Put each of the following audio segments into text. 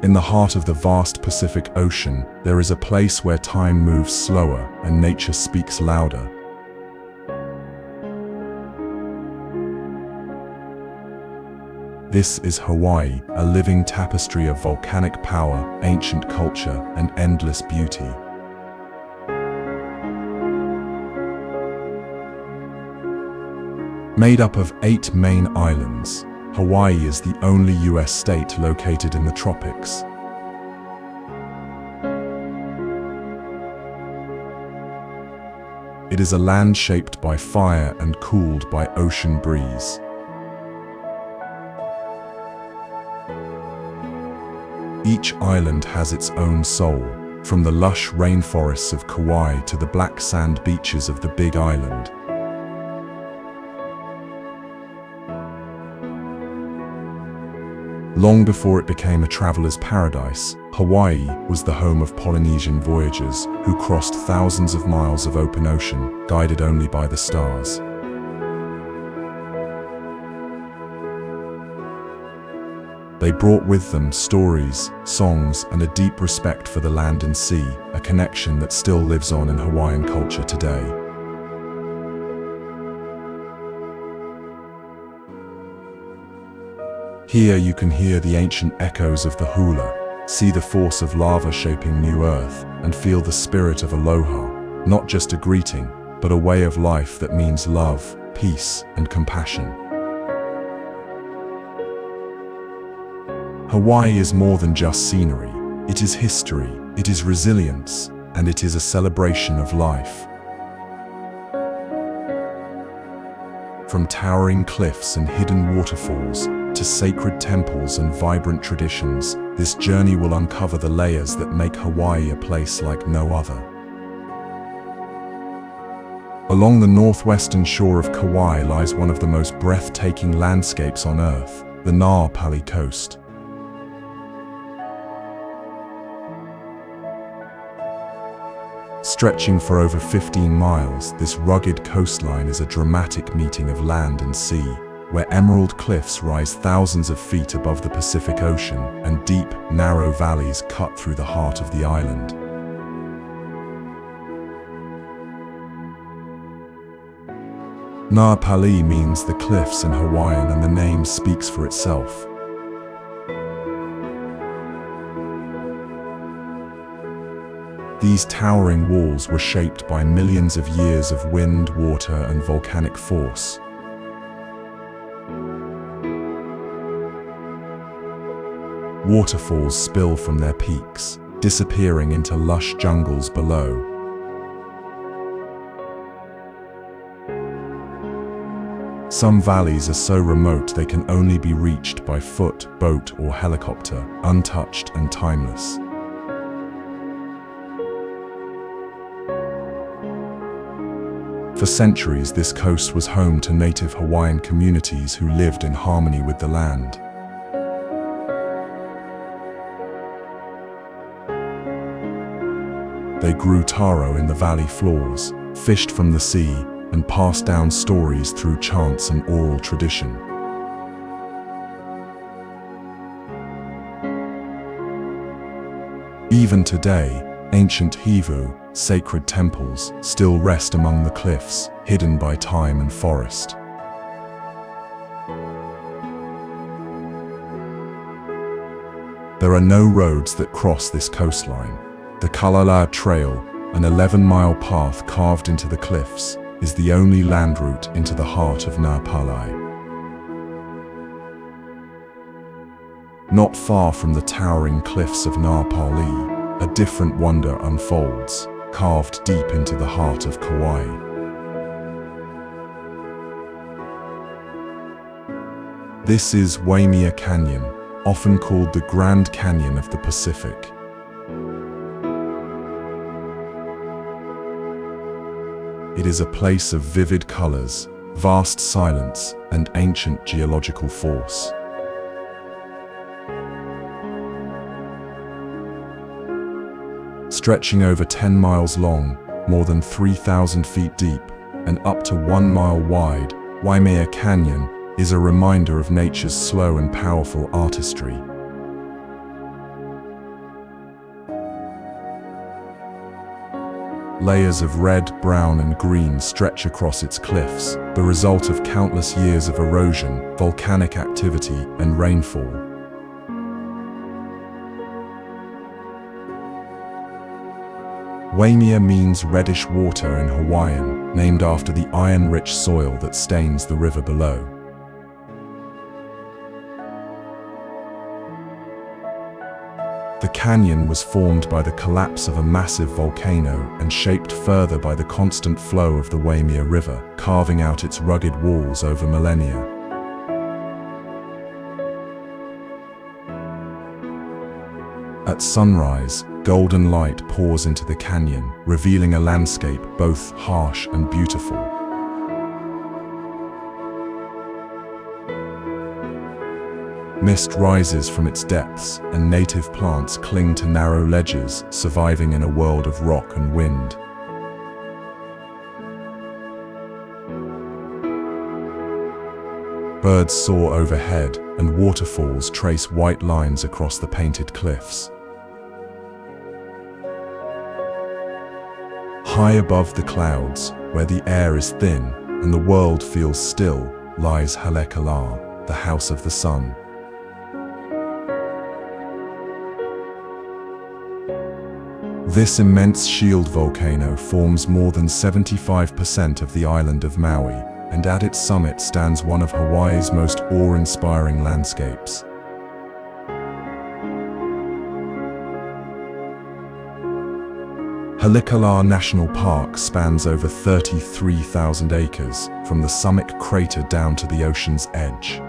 In the heart of the vast Pacific Ocean, there is a place where time moves slower and nature speaks louder. This is Hawaii, a living tapestry of volcanic power, ancient culture, and endless beauty. Made up of 8 main islands, Hawaii is the only US state located in the tropics. It is a land shaped by fire and cooled by ocean breeze. Each island has its own soul, from the lush rainforests of Kauai to the black sand beaches of the Big Island. Long before it became a traveler's paradise, Hawaii was the home of Polynesian voyagers who crossed thousands of miles of open ocean, guided only by the stars. They brought with them stories, songs, and a deep respect for the land and sea, a connection that still lives on in Hawaiian culture today. Here you can hear the ancient echoes of the hula, see the force of lava shaping new earth, and feel the spirit of aloha, not just a greeting, but a way of life that means love, peace, and compassion. Hawaii is more than just scenery. It is history, it is resilience, and it is a celebration of life. From towering cliffs and hidden waterfalls, to sacred temples and vibrant traditions, this journey will uncover the layers that make Hawaii a place like no other. Along the northwestern shore of Kauai lies one of the most breathtaking landscapes on Earth, the Pali Coast. Stretching for over 15 miles, this rugged coastline is a dramatic meeting of land and sea, where emerald cliffs rise thousands of feet above the Pacific Ocean and deep, narrow valleys cut through the heart of the island. Ngā Pali means the cliffs in Hawaiian, and the name speaks for itself. These towering walls were shaped by millions of years of wind, water, and volcanic force. Waterfalls spill from their peaks, disappearing into lush jungles below. Some valleys are so remote they can only be reached by foot, boat, or helicopter, untouched and timeless. For centuries, this coast was home to native Hawaiian communities who lived in harmony with the land. They grew taro in the valley floors, fished from the sea, and passed down stories through chants and oral tradition. Even today, ancient hivu, sacred temples, still rest among the cliffs, hidden by time and forest. There are no roads that cross this coastline. The Kalalau Trail, an 11-mile path carved into the cliffs, is the only land route into the heart of Ngā Pali. Not far from the towering cliffs of Ngā Pali, a different wonder unfolds, carved deep into the heart of Kauai. This is Waimea Canyon, often called the Grand Canyon of the Pacific. It is a place of vivid colors, vast silence, and ancient geological force. Stretching over 10 miles long, more than 3,000 feet deep, and up to 1 mile wide, Waimea Canyon is a reminder of nature's slow and powerful artistry. Layers of red, brown, and green stretch across its cliffs, the result of countless years of erosion, volcanic activity, and rainfall. Waimea means reddish water in Hawaiian, named after the iron-rich soil that stains the river below. The canyon was formed by the collapse of a massive volcano and shaped further by the constant flow of the Waimea River, carving out its rugged walls over millennia. At sunrise, golden light pours into the canyon, revealing a landscape both harsh and beautiful. Mist rises from its depths, and native plants cling to narrow ledges, surviving in a world of rock and wind. Birds soar overhead, and waterfalls trace white lines across the painted cliffs. High above the clouds, where the air is thin and the world feels still, lies Haleakalā, the house of the sun. This immense shield volcano forms more than 75% of the island of Maui, and at its summit stands one of Hawaii's most awe-inspiring landscapes. Haleakalā National Park spans over 33,000 acres, from the summit crater down to the ocean's edge.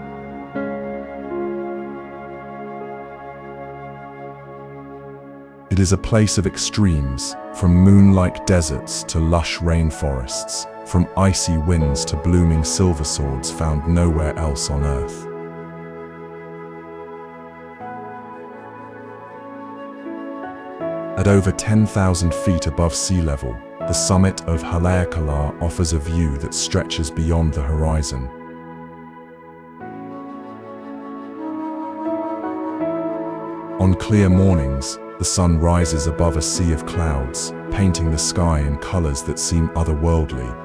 It is a place of extremes, from moon-like deserts to lush rainforests, from icy winds to blooming silver swords found nowhere else on Earth. At over 10,000 feet above sea level, the summit of Haleakalā offers a view that stretches beyond the horizon. On clear mornings, the sun rises above a sea of clouds, painting the sky in colors that seem otherworldly.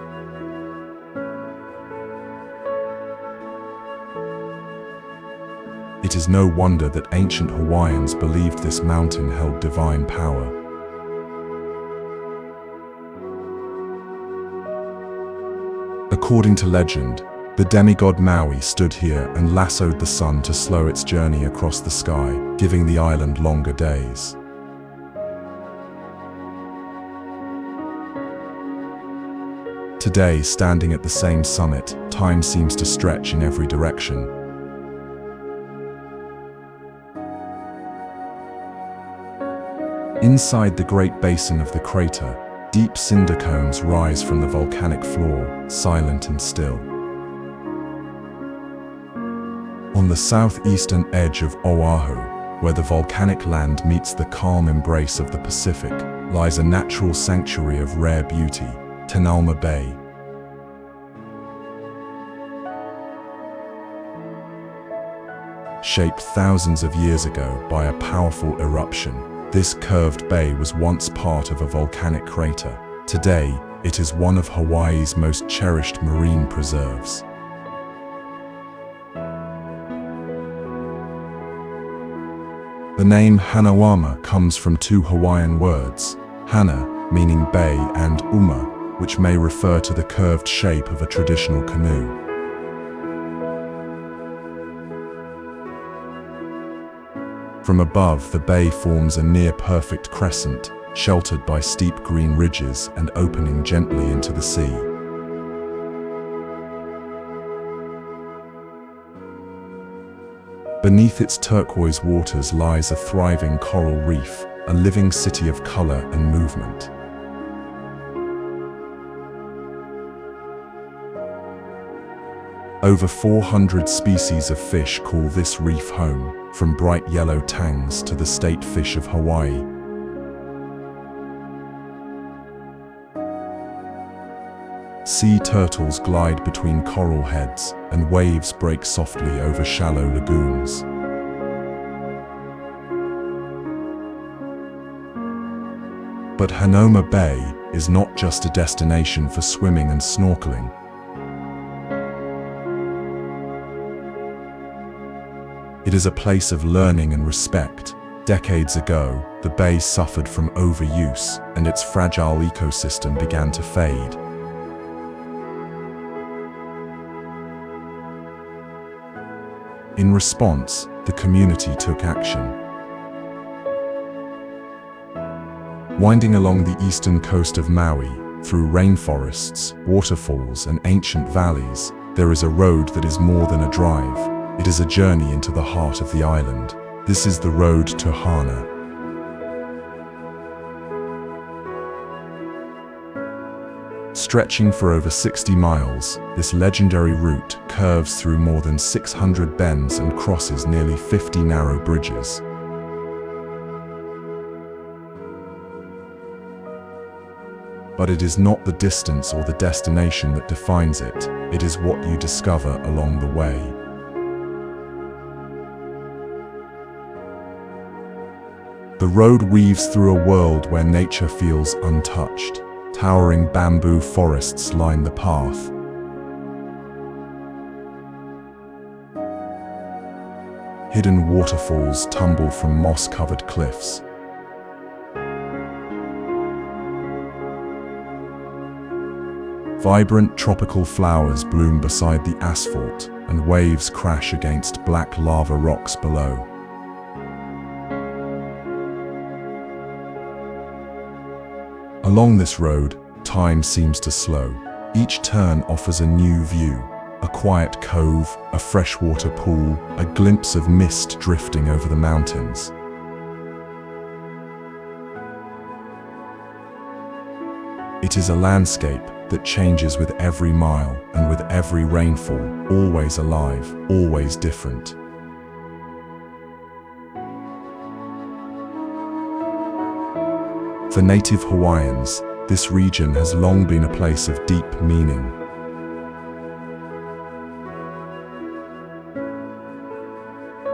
It is no wonder that ancient Hawaiians believed this mountain held divine power. According to legend, the demigod Maui stood here and lassoed the sun to slow its journey across the sky, giving the island longer days. Today, standing at the same summit, time seems to stretch in every direction. Inside the Great Basin of the crater, deep cinder cones rise from the volcanic floor, silent and still. On the southeastern edge of Oahu, where the volcanic land meets the calm embrace of the Pacific, lies a natural sanctuary of rare beauty, Hanauma Bay. Shaped thousands of years ago by a powerful eruption, this curved bay was once part of a volcanic crater. Today, it is one of Hawaii's most cherished marine preserves. The name Hanauma comes from two Hawaiian words, hana, meaning bay, and uma, which may refer to the curved shape of a traditional canoe. From above, the bay forms a near-perfect crescent, sheltered by steep green ridges and opening gently into the sea. Beneath its turquoise waters lies a thriving coral reef, a living city of color and movement. Over 400 species of fish call this reef home, from bright yellow tangs to the state fish of Hawaii. Sea turtles glide between coral heads, and waves break softly over shallow lagoons. But Hanauma Bay, is not just a destination for swimming and snorkeling. It is a place of learning and respect. Decades ago, the bay suffered from overuse, and its fragile ecosystem began to fade. In response, the community took action. Winding along the eastern coast of Maui, through rainforests, waterfalls, and ancient valleys, there is a road that is more than a drive. It is a journey into the heart of the island. This is the road to Hana. Stretching for over 60 miles, this legendary route curves through more than 600 bends and crosses nearly 50 narrow bridges. But it is not the distance or the destination that defines it, it is what you discover along the way. The road weaves through a world where nature feels untouched. Towering bamboo forests line the path. Hidden waterfalls tumble from moss-covered cliffs. Vibrant tropical flowers bloom beside the asphalt, and waves crash against black lava rocks below. Along this road, time seems to slow. Each turn offers a new view. A quiet cove, a freshwater pool, a glimpse of mist drifting over the mountains. It is a landscape that changes with every mile and with every rainfall, always alive, always different. For native Hawaiians, this region has long been a place of deep meaning.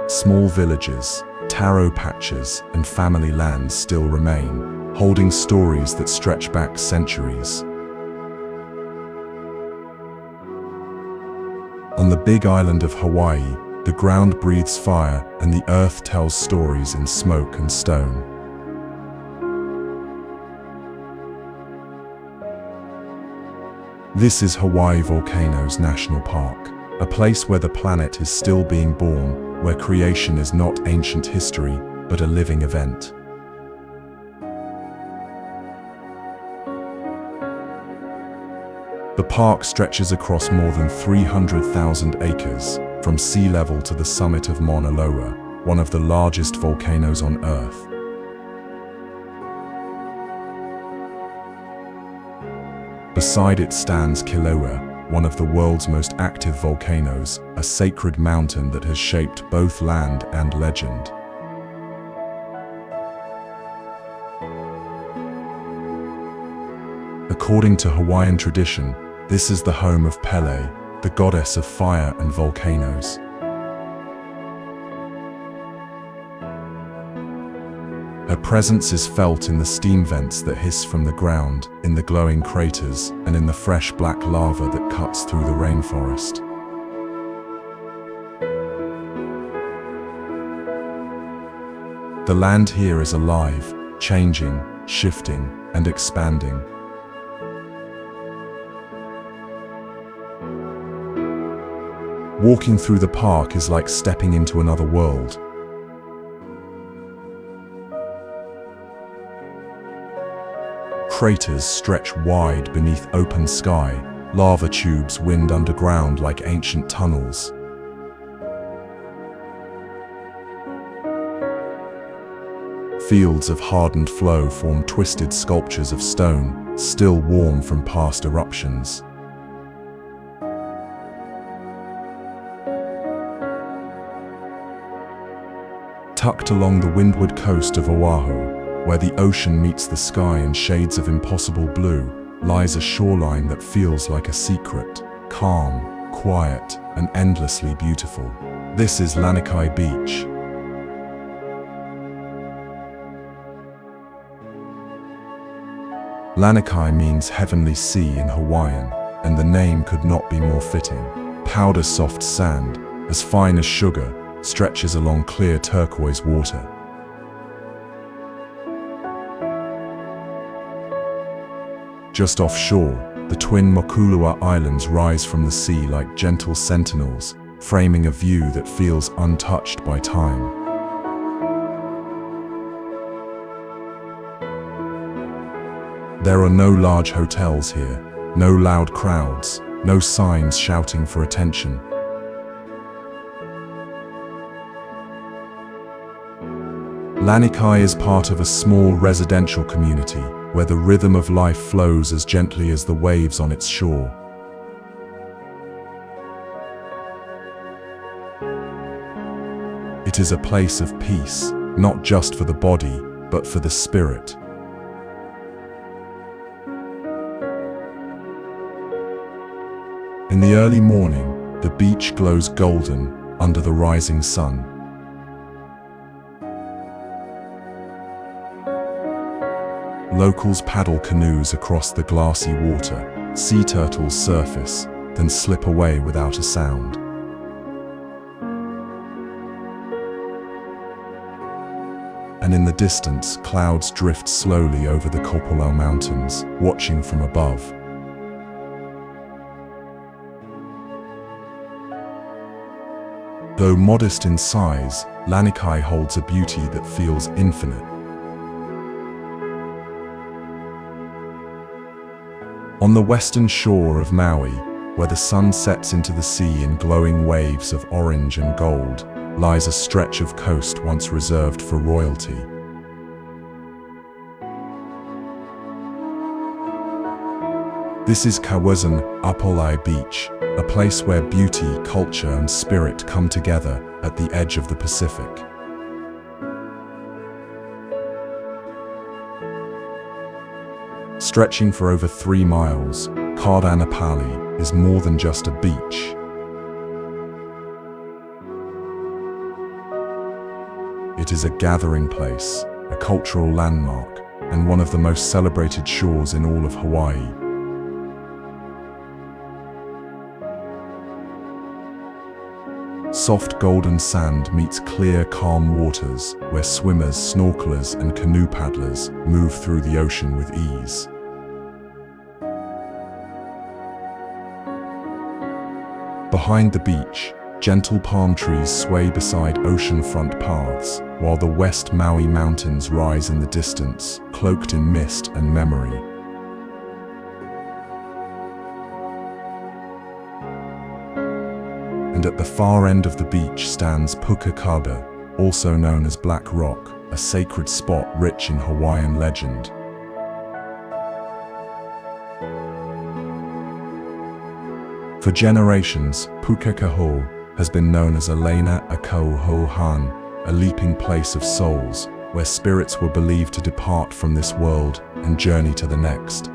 Small villages, taro patches, and family lands still remain, holding stories that stretch back centuries. On the big island of Hawaii, the ground breathes fire and the earth tells stories in smoke and stone. This is Hawaii Volcanoes National Park, a place where the planet is still being born, where creation is not ancient history, but a living event. The park stretches across more than 300,000 acres, from sea level to the summit of Mauna Loa, one of the largest volcanoes on Earth. Beside it stands Kīlauea, one of the world's most active volcanoes, a sacred mountain that has shaped both land and legend. According to Hawaiian tradition, this is the home of Pele, the goddess of fire and volcanoes. Her presence is felt in the steam vents that hiss from the ground, in the glowing craters, and in the fresh black lava that cuts through the rainforest. The land here is alive, changing, shifting, and expanding. Walking through the park is like stepping into another world. Craters stretch wide beneath open sky, lava tubes wind underground like ancient tunnels. Fields of hardened flow form twisted sculptures of stone, still warm from past eruptions. Tucked along the windward coast of Oahu, where the ocean meets the sky in shades of impossible blue, lies a shoreline that feels like a secret, calm, quiet, and endlessly beautiful. This is Lanikai Beach. Lanikai means heavenly sea in Hawaiian, and the name could not be more fitting. Powder soft sand, as fine as sugar, stretches along clear turquoise water. Just offshore, the twin Mokulua Islands rise from the sea like gentle sentinels, framing a view that feels untouched by time. There are no large hotels here, no loud crowds, no signs shouting for attention. Lanikai is part of a small residential community where the rhythm of life flows as gently as the waves on its shore. It is a place of peace, not just for the body, but for the spirit. In the early morning, the beach glows golden under the rising sun. Locals paddle canoes across the glassy water, sea turtles surface, then slip away without a sound. And in the distance, clouds drift slowly over the Kalalau Mountains, watching from above. Though modest in size, Lanikai holds a beauty that feels infinite. On the western shore of Maui, where the sun sets into the sea in glowing waves of orange and gold, lies a stretch of coast once reserved for royalty. This is Kaʻanapali Beach, a place where beauty, culture, and spirit come together at the edge of the Pacific. Stretching for over 3 miles, Kaʻanapali is more than just a beach. It is a gathering place, a cultural landmark, and one of the most celebrated shores in all of Hawaii. Soft golden sand meets clear, calm waters where swimmers, snorkelers, and canoe paddlers move through the ocean with ease. Behind the beach, gentle palm trees sway beside oceanfront paths, while the West Maui Mountains rise in the distance, cloaked in mist and memory. And at the far end of the beach stands Puka, also known as Black Rock, a sacred spot rich in Hawaiian legend. For generations, Puka has been known as Alaina Akau, a leaping place of souls, where spirits were believed to depart from this world and journey to the next.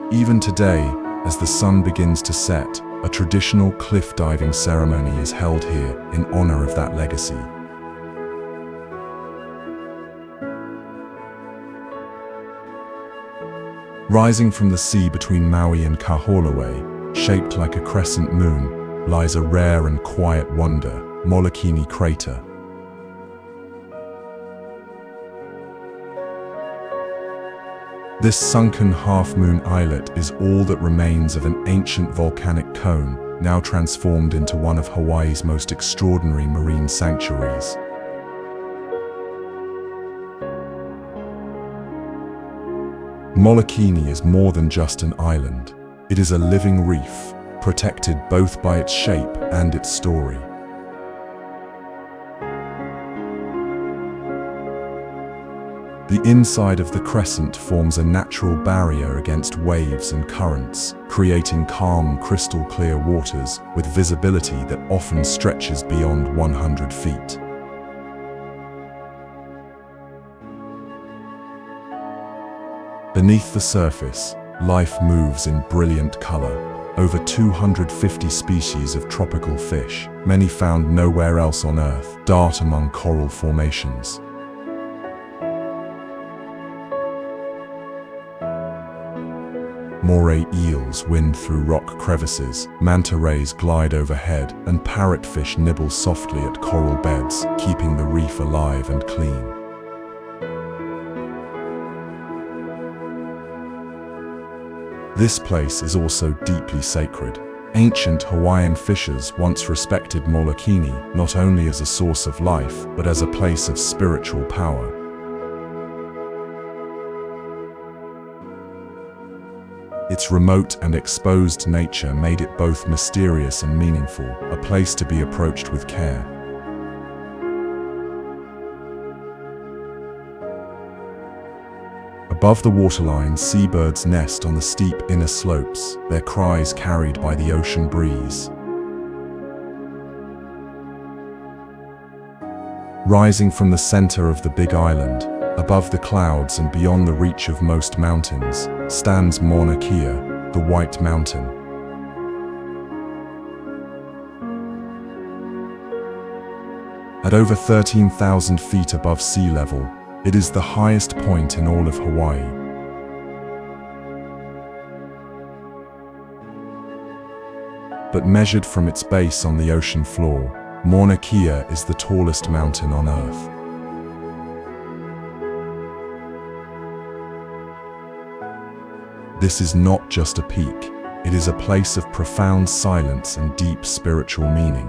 Even today, as the sun begins to set, a traditional cliff diving ceremony is held here in honor of that legacy. Rising from the sea between Maui and Kahului, shaped like a crescent moon, lies a rare and quiet wonder, Molokini Crater. This sunken half-moon islet is all that remains of an ancient volcanic cone, now transformed into one of Hawaii's most extraordinary marine sanctuaries. Molokini is more than just an island. It is a living reef, protected both by its shape and its story. The inside of the crescent forms a natural barrier against waves and currents, creating calm, crystal-clear waters with visibility that often stretches beyond 100 feet. Beneath the surface, life moves in brilliant color. Over 250 species of tropical fish, many found nowhere else on Earth, dart among coral formations. Moray eels wind through rock crevices, manta rays glide overhead, and parrotfish nibble softly at coral beds, keeping the reef alive and clean. This place is also deeply sacred. Ancient Hawaiian fishers once respected Molokini not only as a source of life, but as a place of spiritual power. Its remote and exposed nature made it both mysterious and meaningful, a place to be approached with care. Above the waterline, seabirds nest on the steep inner slopes, their cries carried by the ocean breeze. Rising from the center of the Big Island, above the clouds and beyond the reach of most mountains, stands Mauna Kea, the White Mountain. At over 13,000 feet above sea level, it is the highest point in all of Hawaii. But measured from its base on the ocean floor, Mauna Kea is the tallest mountain on Earth. This is not just a peak, it is a place of profound silence and deep spiritual meaning.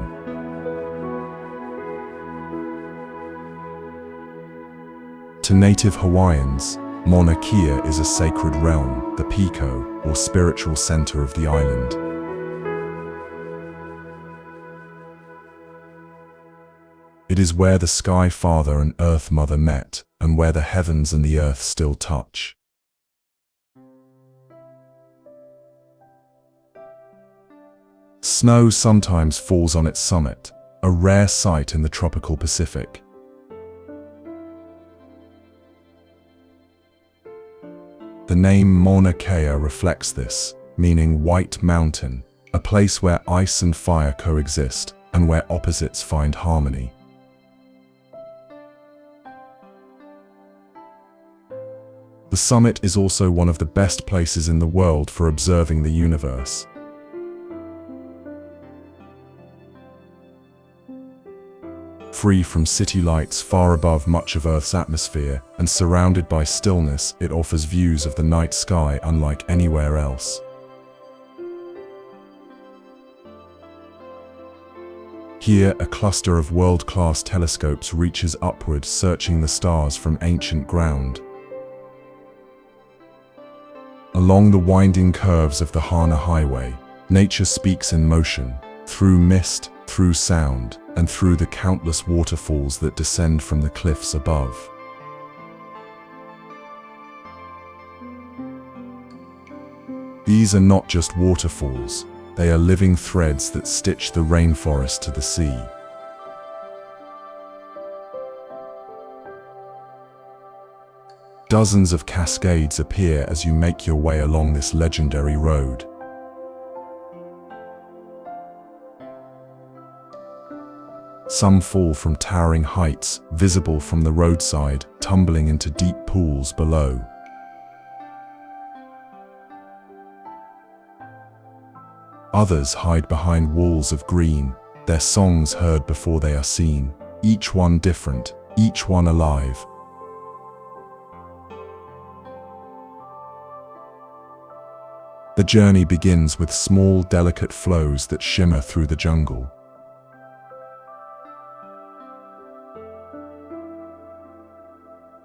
To native Hawaiians, Mauna Kea is a sacred realm, the piko, or spiritual center of the island. It is where the Sky Father and Earth Mother met, and where the heavens and the earth still touch. Snow sometimes falls on its summit, a rare sight in the tropical Pacific. The name Mauna Kea reflects this, meaning White Mountain, a place where ice and fire coexist, and where opposites find harmony. The summit is also one of the best places in the world for observing the universe. Free from city lights far above much of Earth's atmosphere, and surrounded by stillness, it offers views of the night sky unlike anywhere else. Here, a cluster of world-class telescopes reaches upward, searching the stars from ancient ground. Along the winding curves of the Hāna Highway, nature speaks in motion, through mist, through sound, and through the countless waterfalls that descend from the cliffs above. These are not just waterfalls, they are living threads that stitch the rainforest to the sea. Dozens of cascades appear as you make your way along this legendary road. Some fall from towering heights, visible from the roadside, tumbling into deep pools below. Others hide behind walls of green, their songs heard before they are seen, each one different, each one alive. The journey begins with small, delicate flows that shimmer through the jungle.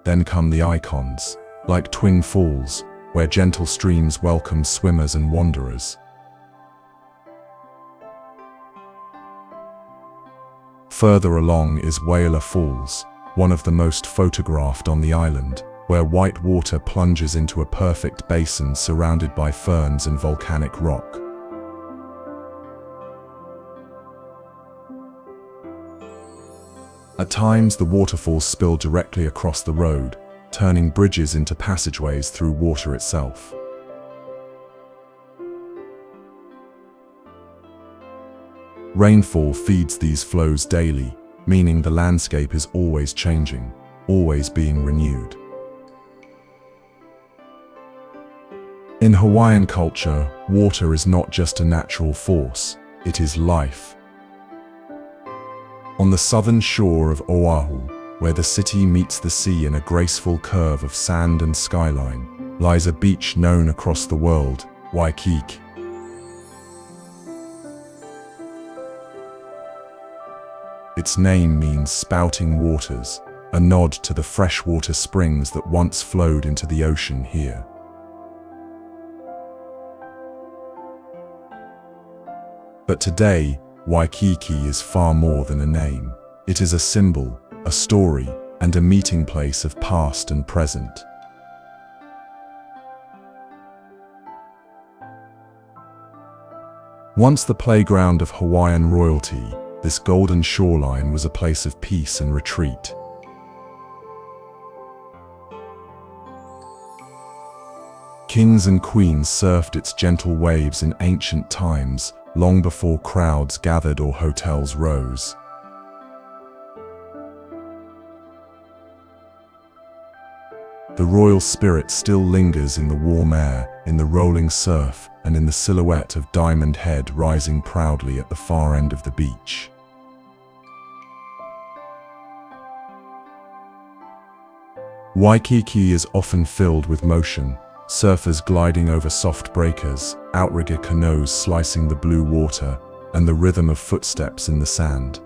Then come the icons, like twin falls, where gentle streams welcome swimmers and wanderers. Further along is Waipiʻo Falls, one of the most photographed on the island, where white water plunges into a perfect basin surrounded by ferns and volcanic rock. At times, the waterfalls spill directly across the road, turning bridges into passageways through water itself. Rainfall feeds these flows daily, meaning the landscape is always changing, always being renewed. In Hawaiian culture, water is not just a natural force, it is life. On the southern shore of Oahu, where the city meets the sea in a graceful curve of sand and skyline, lies a beach known across the world, Waikīkī. Its name means spouting waters, a nod to the freshwater springs that once flowed into the ocean here. But today, Waikīkī is far more than a name. It is a symbol, a story, and a meeting place of past and present. Once the playground of Hawaiian royalty, this golden shoreline was a place of peace and retreat. Kings and queens surfed its gentle waves in ancient times, long before crowds gathered or hotels rose. The royal spirit still lingers in the warm air, in the rolling surf, and in the silhouette of Diamond Head rising proudly at the far end of the beach. Waikīkī is often filled with motion, surfers gliding over soft breakers, outrigger canoes slicing the blue water, and the rhythm of footsteps in the sand.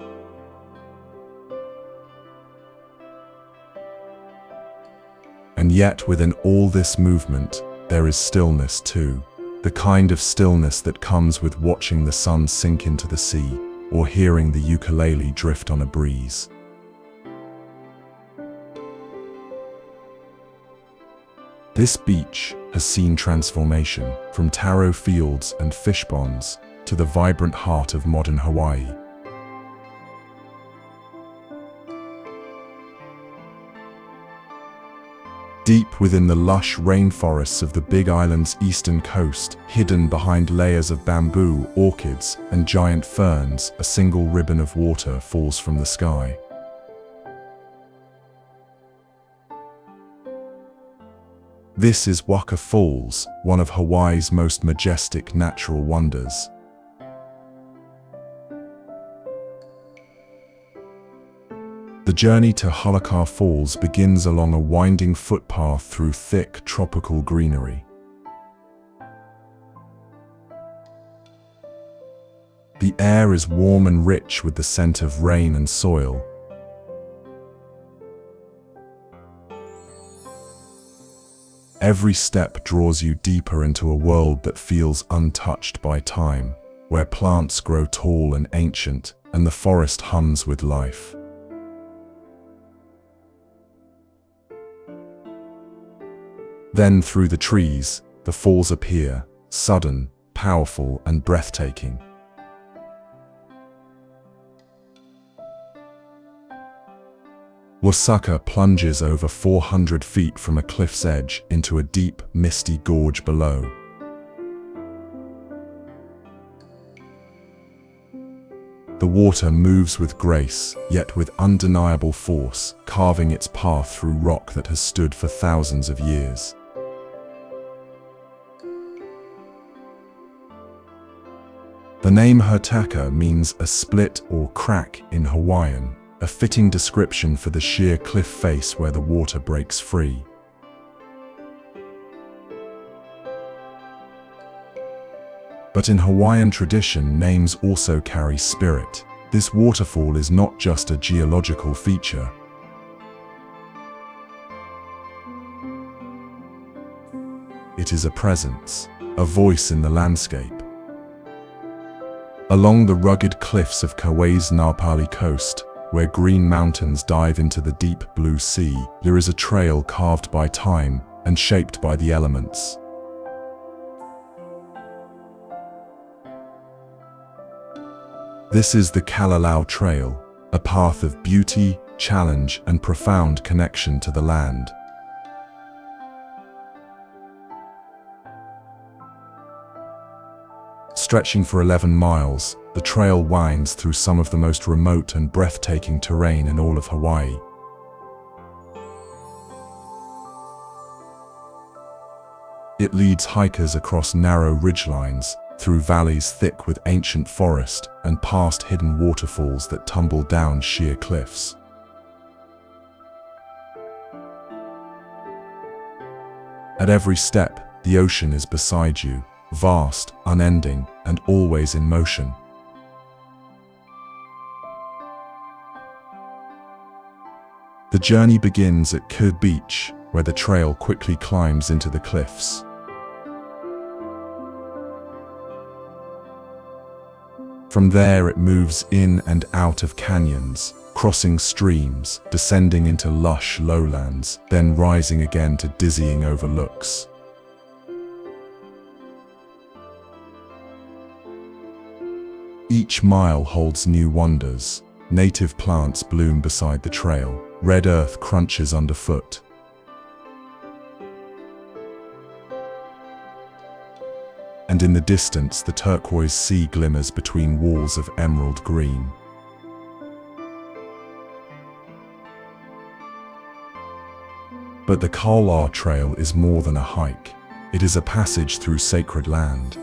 And yet within all this movement, there is stillness too, the kind of stillness that comes with watching the sun sink into the sea, or hearing the ukulele drift on a breeze. This beach has seen transformation, from taro fields and fish ponds to the vibrant heart of modern Hawaii. Deep within the lush rainforests of the Big Island's eastern coast, hidden behind layers of bamboo, orchids, and giant ferns, a single ribbon of water falls from the sky. This is Akaka Falls, one of Hawaii's most majestic natural wonders. The journey to Akaka Falls begins along a winding footpath through thick tropical greenery. The air is warm and rich with the scent of rain and soil. Every step draws you deeper into a world that feels untouched by time, where plants grow tall and ancient, and the forest hums with life. Then through the trees, the falls appear, sudden, powerful, and breathtaking. Wasaka plunges over 400 feet from a cliff's edge into a deep, misty gorge below. The water moves with grace, yet with undeniable force, carving its path through rock that has stood for thousands of years. The name Hertaka means a split or crack in Hawaiian, a fitting description for the sheer cliff face where the water breaks free. But in Hawaiian tradition, names also carry spirit. This waterfall is not just a geological feature. It is a presence, a voice in the landscape. Along the rugged cliffs of Kauai's Pali Coast, where green mountains dive into the deep blue sea, there is a trail carved by time and shaped by the elements. This is the Kalalau Trail, a path of beauty, challenge, and profound connection to the land. Stretching for 11 miles, the trail winds through some of the most remote and breathtaking terrain in all of Hawaii. It leads hikers across narrow ridgelines, through valleys thick with ancient forest, and past hidden waterfalls that tumble down sheer cliffs. At every step, the ocean is beside you, vast, unending, and always in motion. The journey begins at Lanikai Beach, where the trail quickly climbs into the cliffs. From there it moves in and out of canyons, crossing streams, descending into lush lowlands, then rising again to dizzying overlooks. Each mile holds new wonders. Native plants bloom beside the trail, red earth crunches underfoot. And in the distance, the turquoise sea glimmers between walls of emerald green. But the Kalalau Trail is more than a hike. It is a passage through sacred land.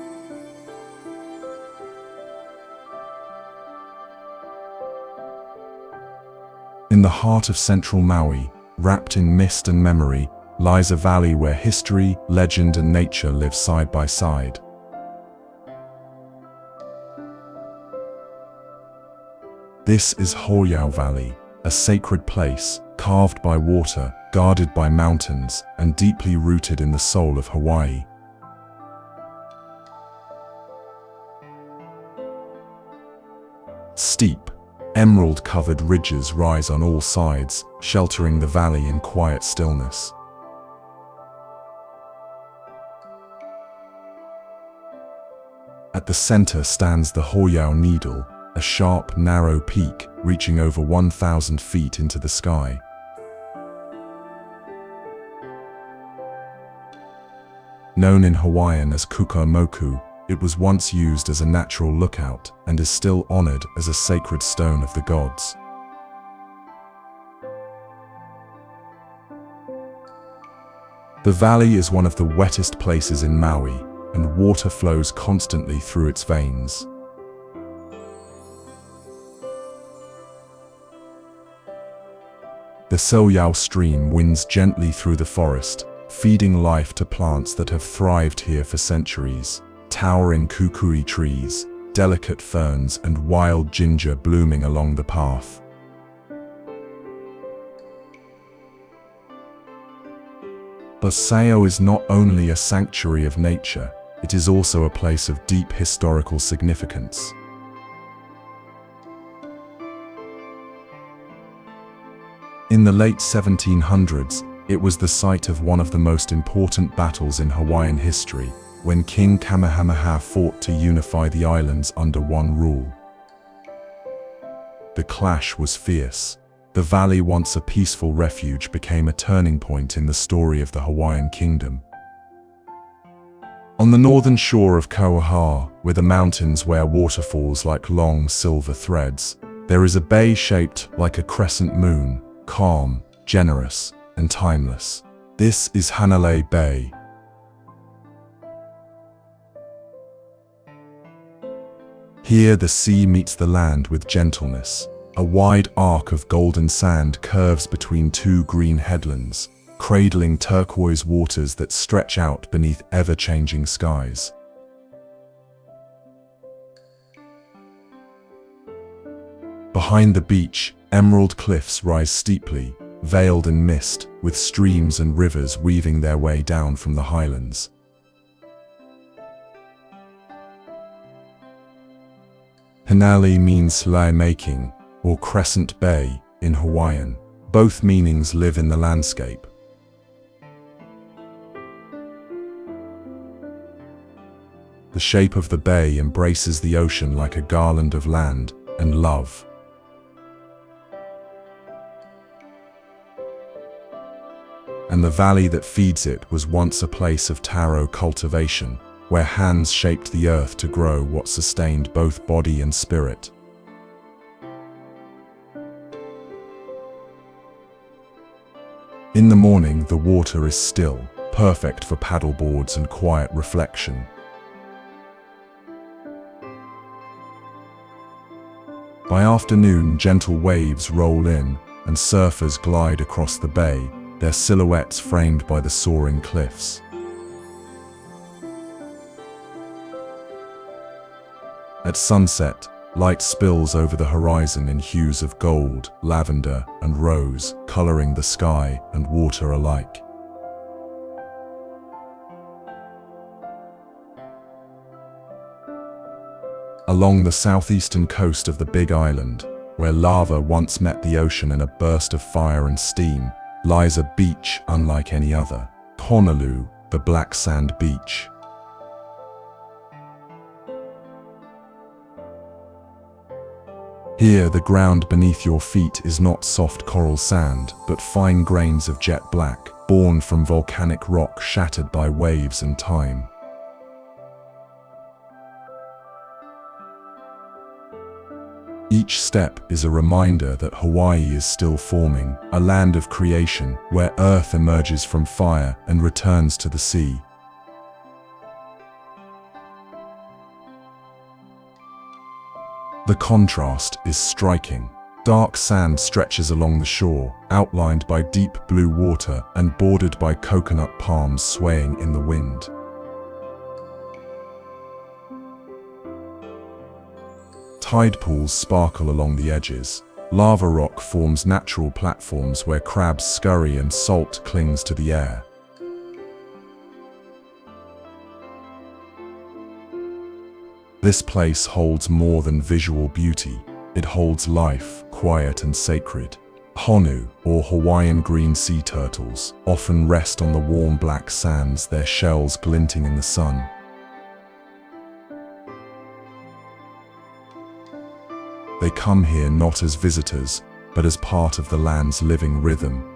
In the heart of central Maui, wrapped in mist and memory, lies a valley where history, legend, and nature live side by side. This is Īao Valley, a sacred place, carved by water, guarded by mountains, and deeply rooted in the soul of Hawaii. Steep, emerald-covered ridges rise on all sides, sheltering the valley in quiet stillness. At the center stands the Īao Needle, a sharp, narrow peak reaching over 1,000 feet into the sky. Known in Hawaiian as Kukamoku, it was once used as a natural lookout and is still honored as a sacred stone of the gods. The valley is one of the wettest places in Maui, and water flows constantly through its veins. The Sauiau stream winds gently through the forest, feeding life to plants that have thrived here for centuries. Towering kukui trees, delicate ferns, and wild ginger blooming along the path. But Sauiau is not only a sanctuary of nature, it is also a place of deep historical significance. In the late 1700s, it was the site of one of the most important battles in Hawaiian history, when King Kamehameha fought to unify the islands under one rule. The clash was fierce. The valley, once a peaceful refuge, became a turning point in the story of the Hawaiian kingdom. On the northern shore of Kauaha, where the mountains wear waterfalls like long silver threads, there is a bay shaped like a crescent moon, calm, generous, and timeless. This is Hanalei Bay. Here the sea meets the land with gentleness. A wide arc of golden sand curves between two green headlands, cradling turquoise waters that stretch out beneath ever-changing skies. Behind the beach, emerald cliffs rise steeply, veiled in mist, with streams and rivers weaving their way down from the highlands. Hanalei means lai-making, or crescent bay, in Hawaiian. Both meanings live in the landscape. The shape of the bay embraces the ocean like a garland of land and love. And the valley that feeds it was once a place of taro cultivation, where hands shaped the earth to grow what sustained both body and spirit. In the morning, the water is still, perfect for paddleboards and quiet reflection. By afternoon, gentle waves roll in and surfers glide across the bay, their silhouettes framed by the soaring cliffs. At sunset, light spills over the horizon in hues of gold, lavender, and rose, coloring the sky and water alike. Along the southeastern coast of the Big Island, where lava once met the ocean in a burst of fire and steam, lies a beach unlike any other, Punaluʻu, the Black Sand Beach. Here, the ground beneath your feet is not soft coral sand, but fine grains of jet black, born from volcanic rock shattered by waves and time. Each step is a reminder that Hawaii is still forming, a land of creation where earth emerges from fire and returns to the sea. The contrast is striking. Dark sand stretches along the shore, outlined by deep blue water and bordered by coconut palms swaying in the wind. Tide pools sparkle along the edges. Lava rock forms natural platforms where crabs scurry and salt clings to the air. This place holds more than visual beauty. It holds life, quiet and sacred. Honu, or Hawaiian green sea turtles, often rest on the warm black sands, their shells glinting in the sun. They come here not as visitors, but as part of the land's living rhythm.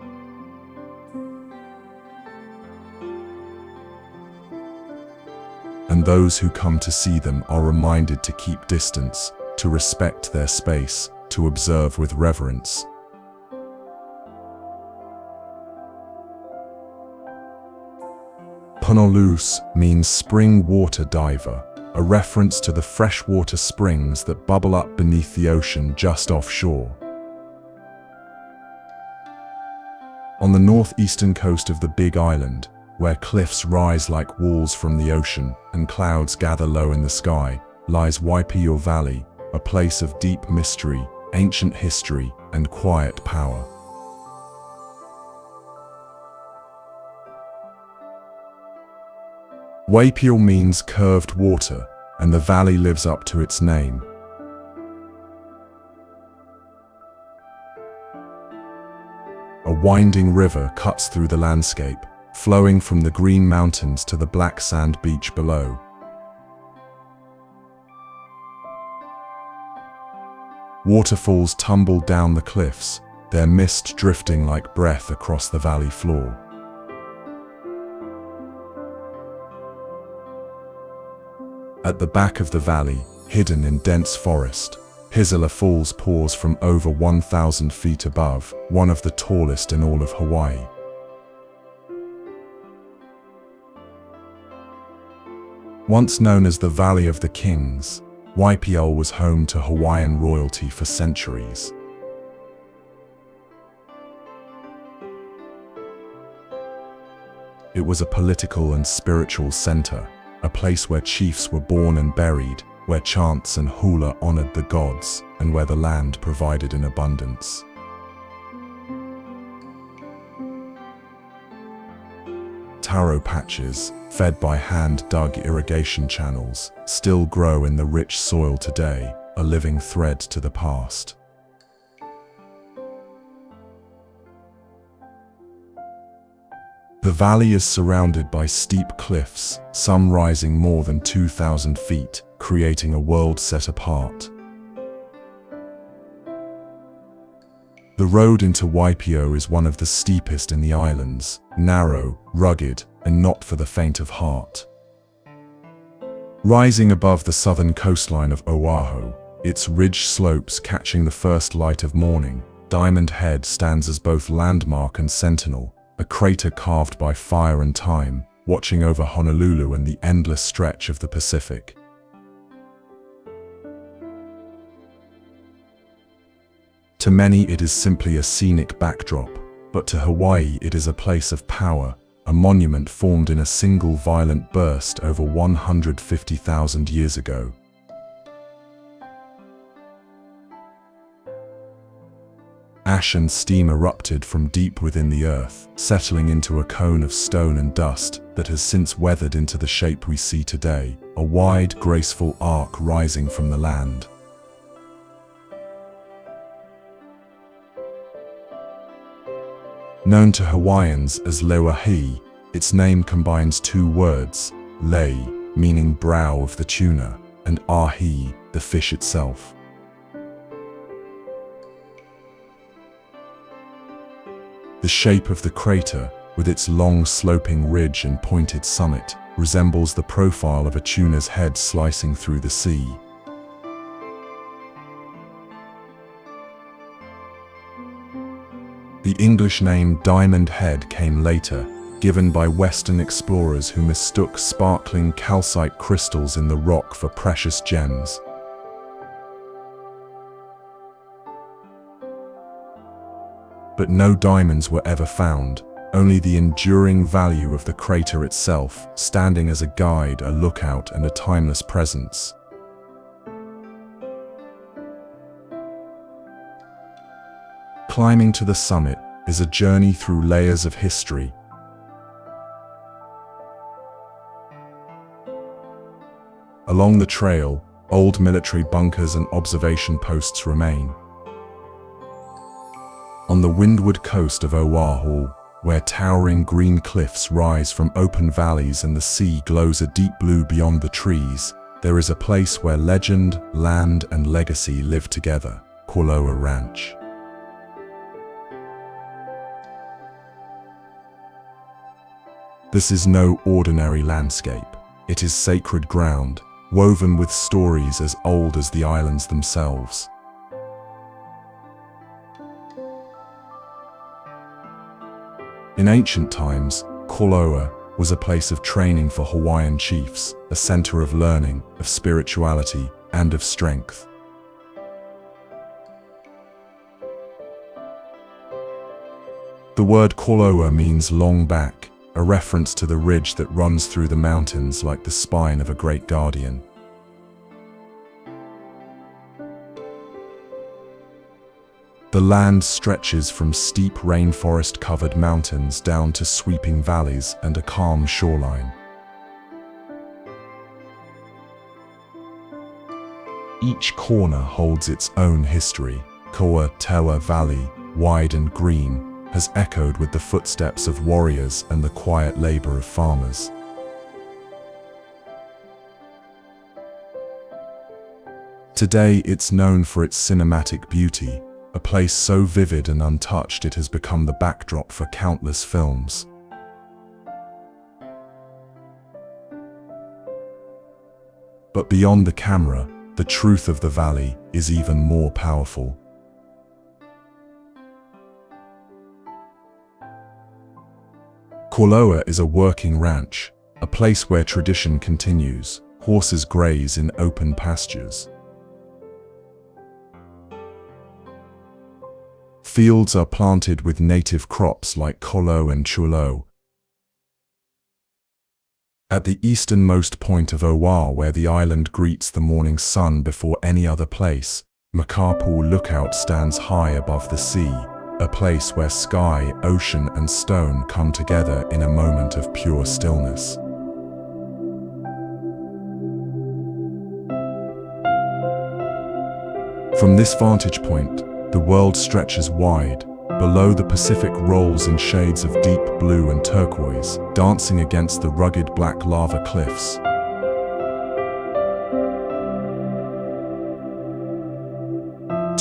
And those who come to see them are reminded to keep distance, to respect their space, to observe with reverence. Punaluʻu means spring water diver, a reference to the freshwater springs that bubble up beneath the ocean just offshore. On the northeastern coast of the Big Island, where cliffs rise like walls from the ocean and clouds gather low in the sky, lies Waipiʻo Valley, a place of deep mystery, ancient history, and quiet power. Waipiʻo means curved water, and the valley lives up to its name. A winding river cuts through the landscape, flowing from the green mountains to the black sand beach below. Waterfalls tumble down the cliffs, their mist drifting like breath across the valley floor. At the back of the valley, hidden in dense forest, Hisala Falls pours from over 1,000 feet above, one of the tallest in all of Hawaii. Once known as the Valley of the Kings, Waipiʻo was home to Hawaiian royalty for centuries. It was a political and spiritual center, a place where chiefs were born and buried, where chants and hula honored the gods, and where the land provided in abundance. Taro patches, fed by hand-dug irrigation channels, still grow in the rich soil today, a living thread to the past. The valley is surrounded by steep cliffs, some rising more than 2,000 feet, creating a world set apart. The road into Waipiʻo is one of the steepest in the islands, narrow, rugged, and not for the faint of heart. Rising above the southern coastline of Oahu, its ridge slopes catching the first light of morning, Diamond Head stands as both landmark and sentinel, a crater carved by fire and time, watching over Honolulu and the endless stretch of the Pacific. To many, it is simply a scenic backdrop, but to Hawaii it is a place of power, a monument formed in a single violent burst over 150,000 years ago. Ash and steam erupted from deep within the earth, settling into a cone of stone and dust that has since weathered into the shape we see today, a wide, graceful arc rising from the land. Known to Hawaiians as Leuahi, its name combines two words, lei, meaning brow of the tuna, and ahi, the fish itself. The shape of the crater, with its long sloping ridge and pointed summit, resembles the profile of a tuna's head slicing through the sea. The English name Diamond Head came later, given by Western explorers who mistook sparkling calcite crystals in the rock for precious gems. But no diamonds were ever found, only the enduring value of the crater itself, standing as a guide, a lookout, and a timeless presence. Climbing to the summit is a journey through layers of history. Along the trail, old military bunkers and observation posts remain. On the windward coast of Oahu, where towering green cliffs rise from open valleys and the sea glows a deep blue beyond the trees, there is a place where legend, land, and legacy live together, Kualoa Ranch. This is no ordinary landscape. It is sacred ground, woven with stories as old as the islands themselves. In ancient times, Kualoa was a place of training for Hawaiian chiefs, a center of learning, of spirituality, and of strength. The word Kualoa means long back, a reference to the ridge that runs through the mountains like the spine of a great guardian. The land stretches from steep rainforest-covered mountains down to sweeping valleys and a calm shoreline. Each corner holds its own history. Īao Valley, wide and green, has echoed with the footsteps of warriors and the quiet labor of farmers. Today it's known for its cinematic beauty, a place so vivid and untouched it has become the backdrop for countless films. But beyond the camera, the truth of the valley is even more powerful. Kualoa is a working ranch, a place where tradition continues. Horses graze in open pastures. Fields are planted with native crops like kolo and chulo. At the easternmost point of Oahu, where the island greets the morning sun before any other place, Makapuʻu Lookout stands high above the sea, a place where sky, ocean, and stone come together in a moment of pure stillness. From this vantage point, the world stretches wide. Below, the Pacific rolls in shades of deep blue and turquoise, dancing against the rugged black lava cliffs.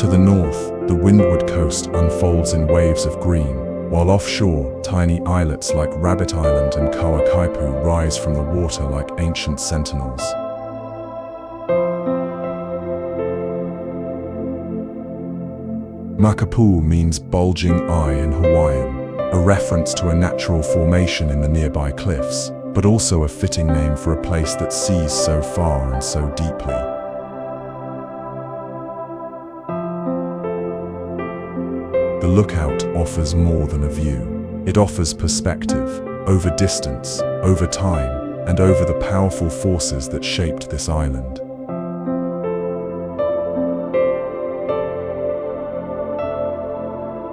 To the north, the windward coast unfolds in waves of green, while offshore, tiny islets like Rabbit Island and Kauakaipu rise from the water like ancient sentinels. Makapuʻu means bulging eye in Hawaiian. a reference to a natural formation in the nearby cliffs, but also a fitting name for a place that sees so far and so deeply. The lookout offers more than a view. It offers perspective, over distance, over time, and over the powerful forces that shaped this island.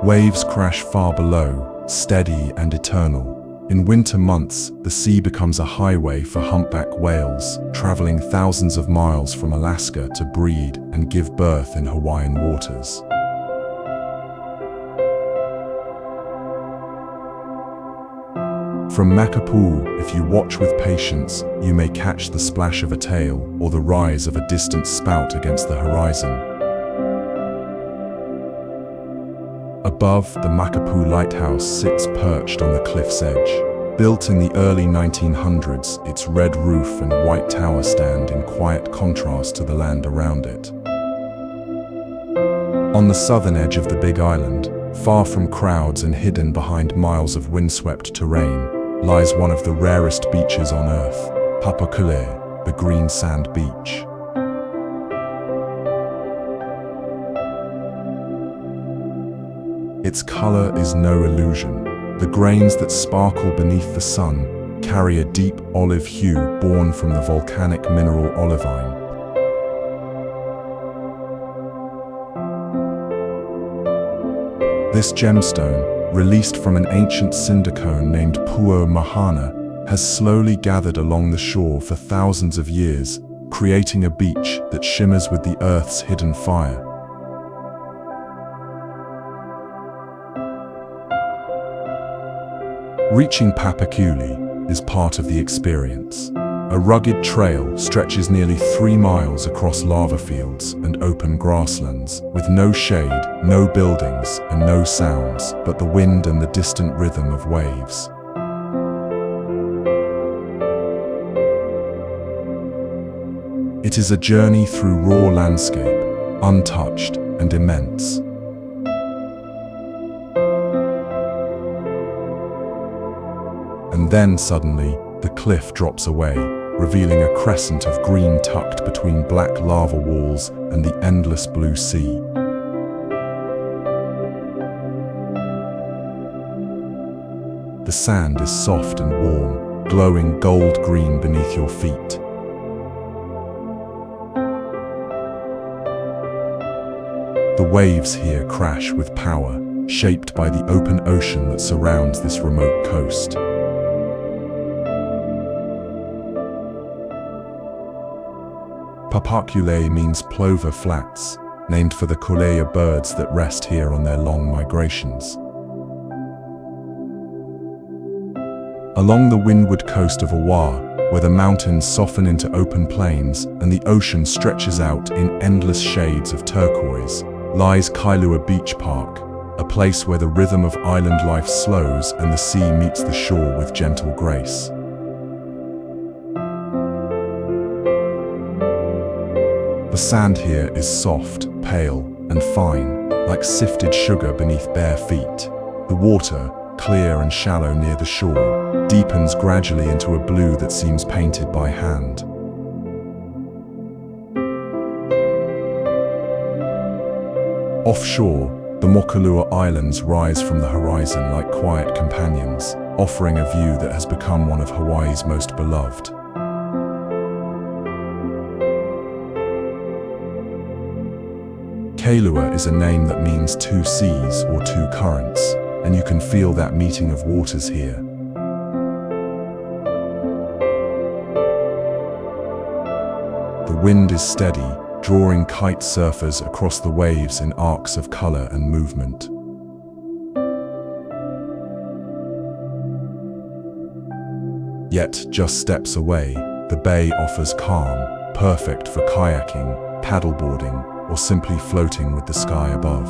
Waves crash far below, steady and eternal. In winter months, the sea becomes a highway for humpback whales, traveling thousands of miles from Alaska to breed and give birth in Hawaiian waters. From Makapuʻu, if you watch with patience, you may catch the splash of a tail or the rise of a distant spout against the horizon. Above, the Makapuʻu Lighthouse sits perched on the cliff's edge. Built in the early 1900s, its red roof and white tower stand in quiet contrast to the land around it. On the southern edge of the Big Island, far from crowds and hidden behind miles of windswept terrain, lies one of the rarest beaches on Earth, Papakōlea, the green sand beach. Its color is no illusion. The grains that sparkle beneath the sun carry a deep olive hue born from the volcanic mineral olivine. This gemstone, released from an ancient cinder cone named Puʻo Mahana, has slowly gathered along the shore for thousands of years, creating a beach that shimmers with the Earth's hidden fire. Reaching Papakōlea is part of the experience. A rugged trail stretches nearly 3 miles across lava fields and open grasslands, with no shade, no buildings, and no sounds but the wind and the distant rhythm of waves. It is a journey through raw landscape, untouched and immense. And then suddenly, the cliff drops away, revealing a crescent of green tucked between black lava walls and the endless blue sea. The sand is soft and warm, glowing gold green beneath your feet. The waves here crash with power, shaped by the open ocean that surrounds this remote coast. Papakōlea means plover flats, named for the Kōlea birds that rest here on their long migrations. Along the windward coast of Oahu, where the mountains soften into open plains and the ocean stretches out in endless shades of turquoise, lies Kailua Beach Park, a place where the rhythm of island life slows and the sea meets the shore with gentle grace. The sand here is soft, pale, and fine, like sifted sugar beneath bare feet. The water, clear and shallow near the shore, deepens gradually into a blue that seems painted by hand. Offshore, the Mokulua Islands rise from the horizon like quiet companions, offering a view that has become one of Hawaii's most beloved. Kailua is a name that means two seas or two currents, and you can feel that meeting of waters here. The wind is steady, drawing kite surfers across the waves in arcs of color and movement. Yet, just steps away, the bay offers calm, perfect for kayaking, paddleboarding, or simply floating with the sky above.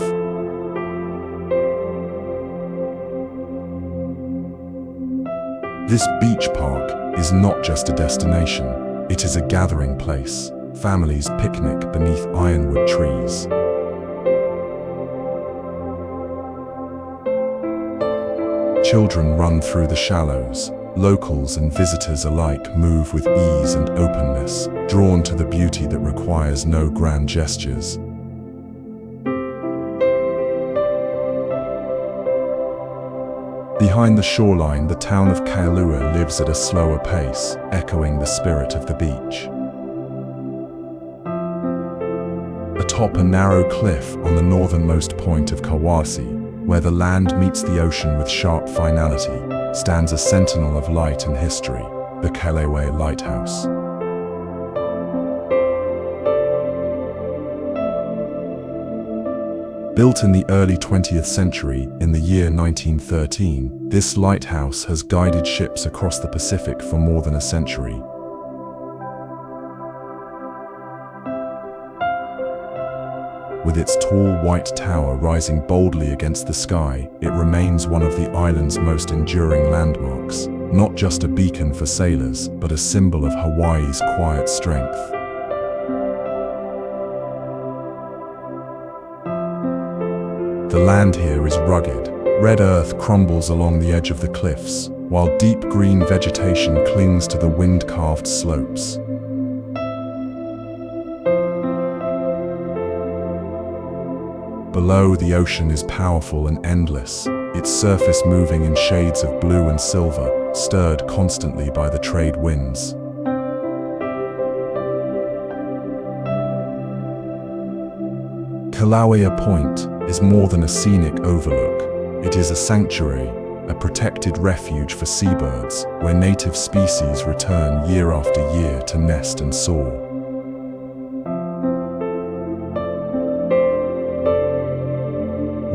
This beach park is not just a destination, it is a gathering place. Families picnic beneath ironwood trees. Children run through the shallows. Locals and visitors alike move with ease and openness, drawn to the beauty that requires no grand gestures. Behind the shoreline, the town of Kailua lives at a slower pace, echoing the spirit of the beach. Atop a narrow cliff on the northernmost point of Kauai, where the land meets the ocean with sharp finality, stands a sentinel of light and history, the Kīlauea Lighthouse. Built in the early 20th century, in the year 1913, this lighthouse has guided ships across the Pacific for more than a century. With its tall white tower rising boldly against the sky, it remains one of the island's most enduring landmarks, not just a beacon for sailors, but a symbol of Hawaii's quiet strength. The land here is rugged. Red earth crumbles along the edge of the cliffs, while deep green vegetation clings to the wind-carved slopes. Below, the ocean is powerful and endless, its surface moving in shades of blue and silver, stirred constantly by the trade winds. Kīlauea Point is more than a scenic overlook. It is a sanctuary, a protected refuge for seabirds, where native species return year after year to nest and soar.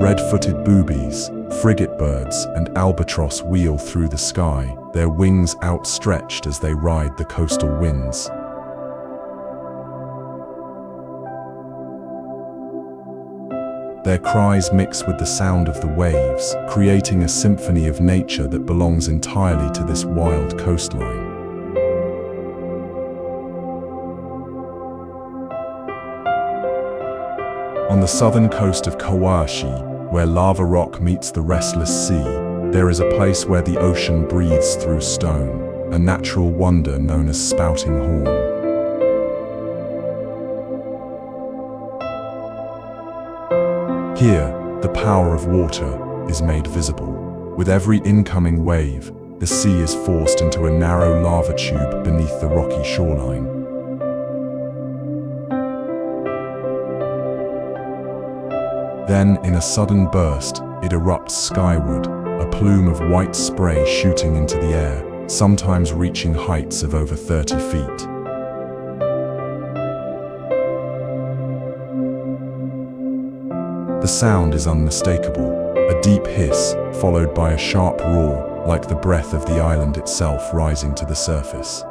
Red-footed boobies, frigate birds, and albatross wheel through the sky, their wings outstretched as they ride the coastal winds. Their cries mix with the sound of the waves, creating a symphony of nature that belongs entirely to this wild coastline. On the southern coast of Kauai, where lava rock meets the restless sea, there is a place where the ocean breathes through stone, a natural wonder known as Spouting Horn. Here, the power of water is made visible. With every incoming wave, the sea is forced into a narrow lava tube beneath the rocky shoreline. Then, in a sudden burst, it erupts skyward, a plume of white spray shooting into the air, sometimes reaching heights of over 30 feet. The sound is unmistakable, a deep hiss, followed by a sharp roar, like the breath of the island itself rising to the surface.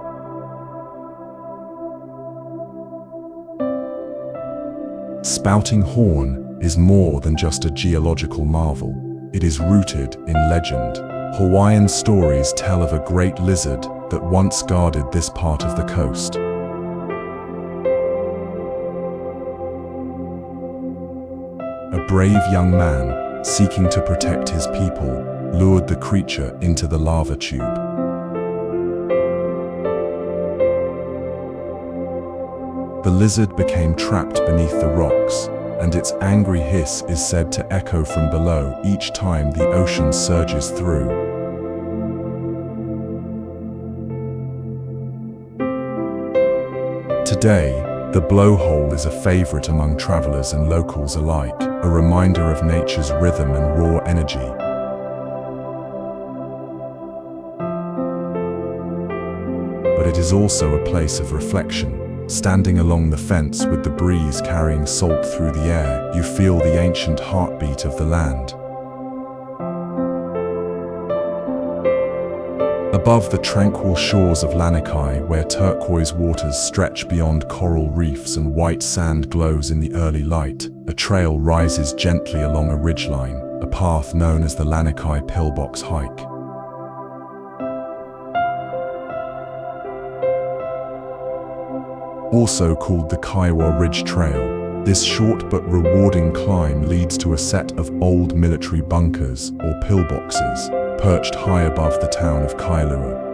Spouting Horn is more than just a geological marvel. It is rooted in legend. Hawaiian stories tell of a great lizard that once guarded this part of the coast. A brave young man, seeking to protect his people, lured the creature into the lava tube. The lizard became trapped beneath the rocks, and its angry hiss is said to echo from below each time the ocean surges through. Today, the blowhole is a favorite among travelers and locals alike, a reminder of nature's rhythm and raw energy. But it is also a place of reflection. Standing along the fence with the breeze carrying salt through the air, you feel the ancient heartbeat of the land. Above the tranquil shores of Lanikai, where turquoise waters stretch beyond coral reefs and white sand glows in the early light, a trail rises gently along a ridgeline, a path known as the Lanikai Pillbox hike. Also called the Kaiwa Ridge Trail, this short but rewarding climb leads to a set of old military bunkers, or pillboxes, perched high above the town of Kailua.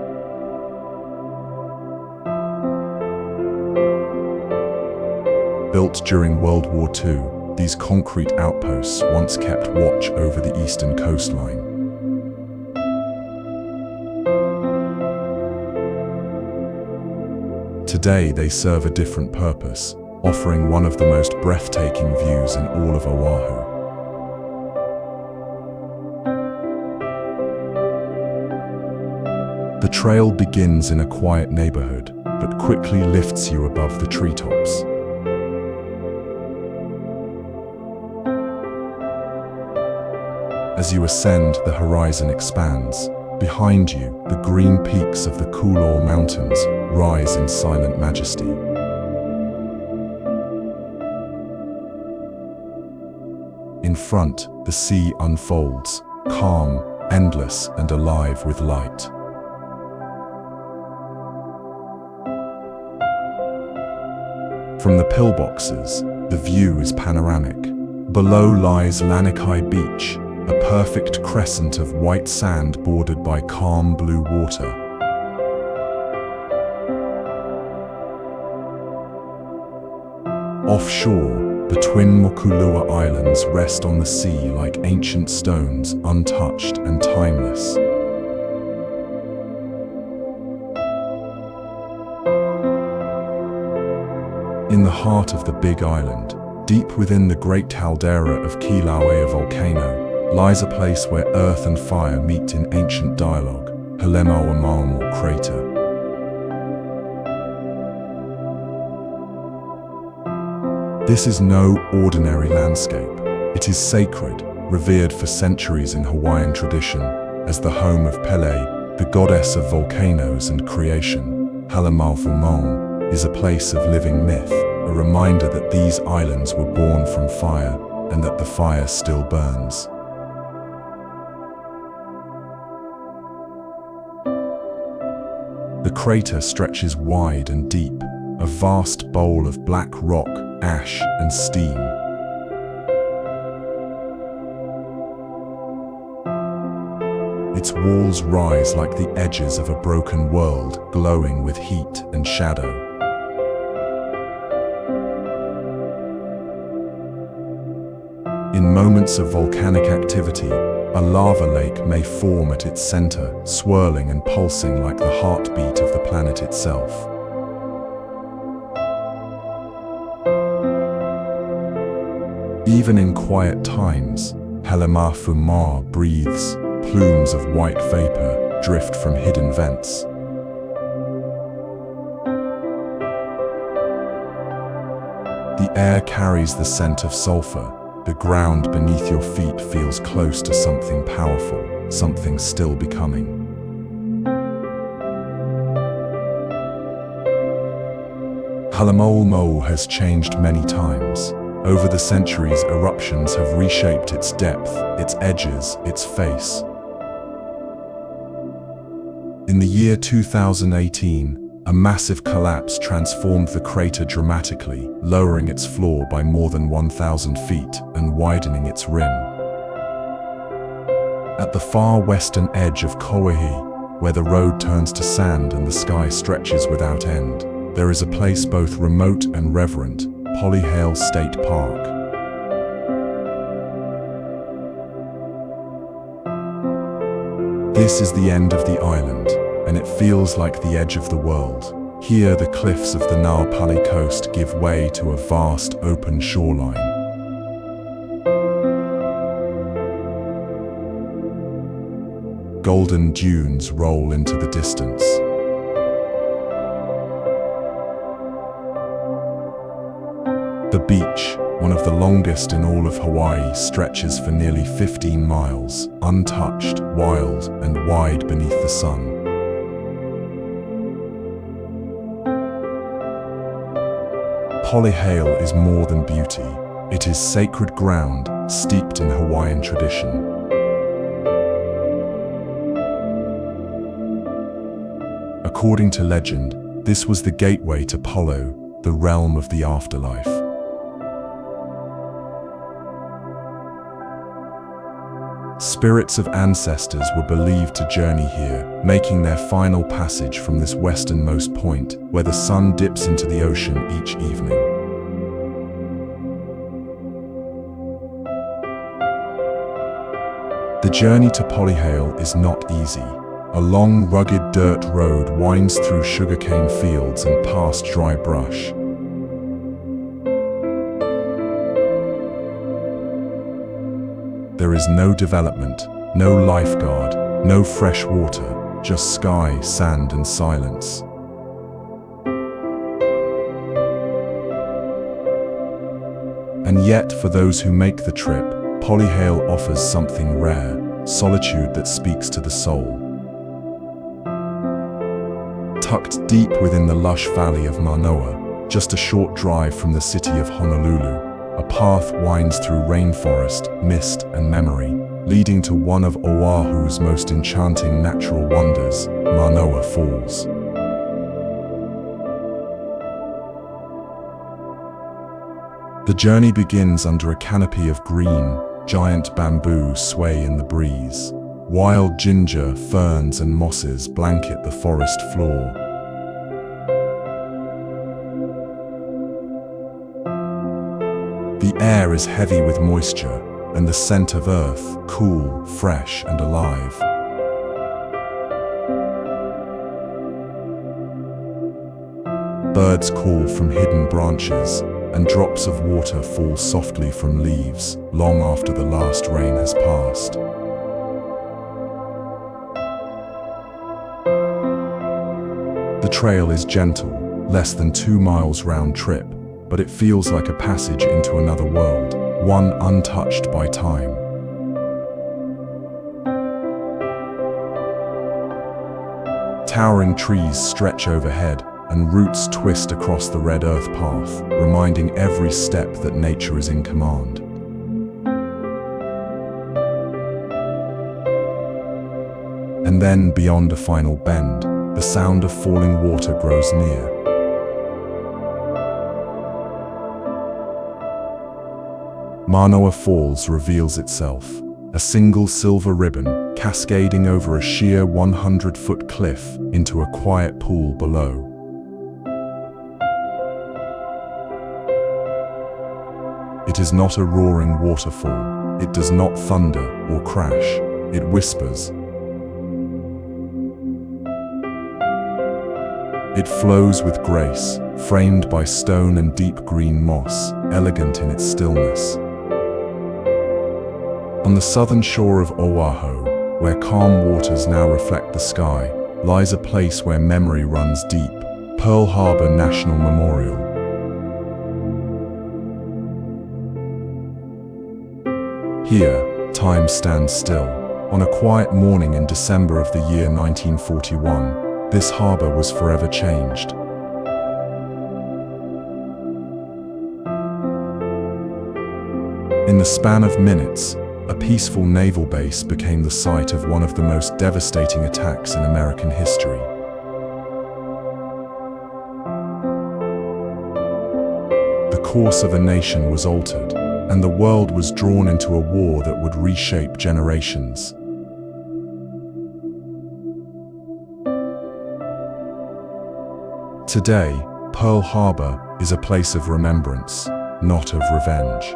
Built during World War II, these concrete outposts once kept watch over the eastern coastline. Today they serve a different purpose, offering one of the most breathtaking views in all of Oahu. The trail begins in a quiet neighborhood, but quickly lifts you above the treetops. As you ascend, the horizon expands. Behind you, the green peaks of the Kualoa Mountains rise in silent majesty. In front, the sea unfolds, calm, endless, and alive with light. From the pillboxes, the view is panoramic. Below lies Lanikai Beach, a perfect crescent of white sand bordered by calm blue water. Offshore, the twin Mokulua Islands rest on the sea like ancient stones, untouched and timeless. In the heart of the Big Island, deep within the great caldera of Kīlauea volcano, lies a place where earth and fire meet in ancient dialogue, Halemaʻumaʻu Crater. This is no ordinary landscape. It is sacred, revered for centuries in Hawaiian tradition, as the home of Pele, the goddess of volcanoes and creation. Halemaʻumaʻu is a place of living myth, a reminder that these islands were born from fire, and that the fire still burns. The crater stretches wide and deep, a vast bowl of black rock, ash, and steam. Its walls rise like the edges of a broken world, glowing with heat and shadow. In moments of volcanic activity, a lava lake may form at its center, swirling and pulsing like the heartbeat of the planet itself. Even in quiet times, Halemaʻumaʻu breathes. Plumes of white vapor drift from hidden vents. The air carries the scent of sulfur. The ground beneath your feet feels close to something powerful, something still becoming. Halemaʻumaʻu has changed many times. Over the centuries, eruptions have reshaped its depth, its edges, its face. In the year 2018, a massive collapse transformed the crater dramatically, lowering its floor by more than 1,000 feet and widening its rim. At the far western edge of Kauai, where the road turns to sand and the sky stretches without end, there is a place both remote and reverent, Polihale State Park. This is the end of the island, and it feels like the edge of the world. Here, the cliffs of the Pali Coast give way to a vast open shoreline. Golden dunes roll into the distance. The beach, one of the longest in all of Hawaii, stretches for nearly 15 miles, untouched, wild, and wide beneath the sun. Polihale is more than beauty. It is sacred ground, steeped in Hawaiian tradition. According to legend, this was the gateway to Polihale, the realm of the afterlife. Spirits of ancestors were believed to journey here, making their final passage from this westernmost point, where the sun dips into the ocean each evening. The journey to Polihale is not easy. A long, rugged dirt road winds through sugarcane fields and past dry brush. There is no development, no lifeguard, no fresh water, just sky, sand, and silence. And yet, for those who make the trip, Polihale offers something rare, solitude that speaks to the soul. Tucked deep within the lush valley of Manoa, just a short drive from the city of Honolulu, a path winds through rainforest, mist, and memory, leading to one of Oahu's most enchanting natural wonders, Mauna Falls. The journey begins under a canopy of green. Giant bamboo sway in the breeze. Wild ginger, ferns, and mosses blanket the forest floor. The air is heavy with moisture, and the scent of earth, cool, fresh, and alive. Birds call from hidden branches, and drops of water fall softly from leaves, long after the last rain has passed. The trail is gentle, less than 2 miles round trip, but it feels like a passage into another world, one untouched by time. Towering trees stretch overhead, and roots twist across the red earth path, reminding every step that nature is in command. And then, beyond a final bend, the sound of falling water grows near. Mauna Falls reveals itself, a single silver ribbon cascading over a sheer 100-foot cliff into a quiet pool below. It is not a roaring waterfall. It does not thunder or crash. It whispers. It flows with grace, framed by stone and deep green moss, elegant in its stillness. On the southern shore of Oahu, where calm waters now reflect the sky, lies a place where memory runs deep, Pearl Harbor National Memorial. Here, time stands still. On a quiet morning in December of the year 1941, this harbor was forever changed. In the span of minutes, a peaceful naval base became the site of one of the most devastating attacks in American history. The course of a nation was altered, and the world was drawn into a war that would reshape generations. Today, Pearl Harbor is a place of remembrance, not of revenge.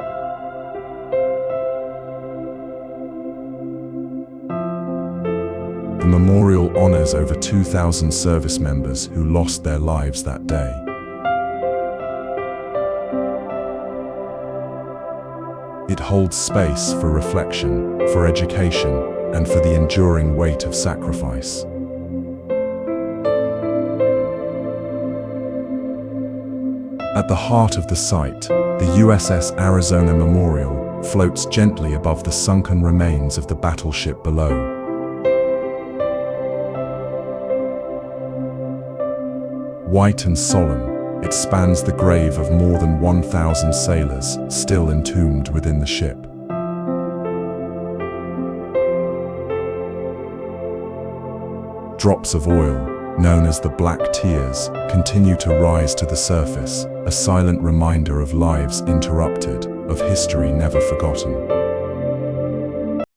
The memorial honors over 2,000 service members who lost their lives that day. It holds space for reflection, for education, and for the enduring weight of sacrifice. At the heart of the site, the USS Arizona Memorial floats gently above the sunken remains of the battleship below. White and solemn, it spans the grave of more than 1,000 sailors still entombed within the ship. Drops of oil, known as the Black Tears, continue to rise to the surface, a silent reminder of lives interrupted, of history never forgotten.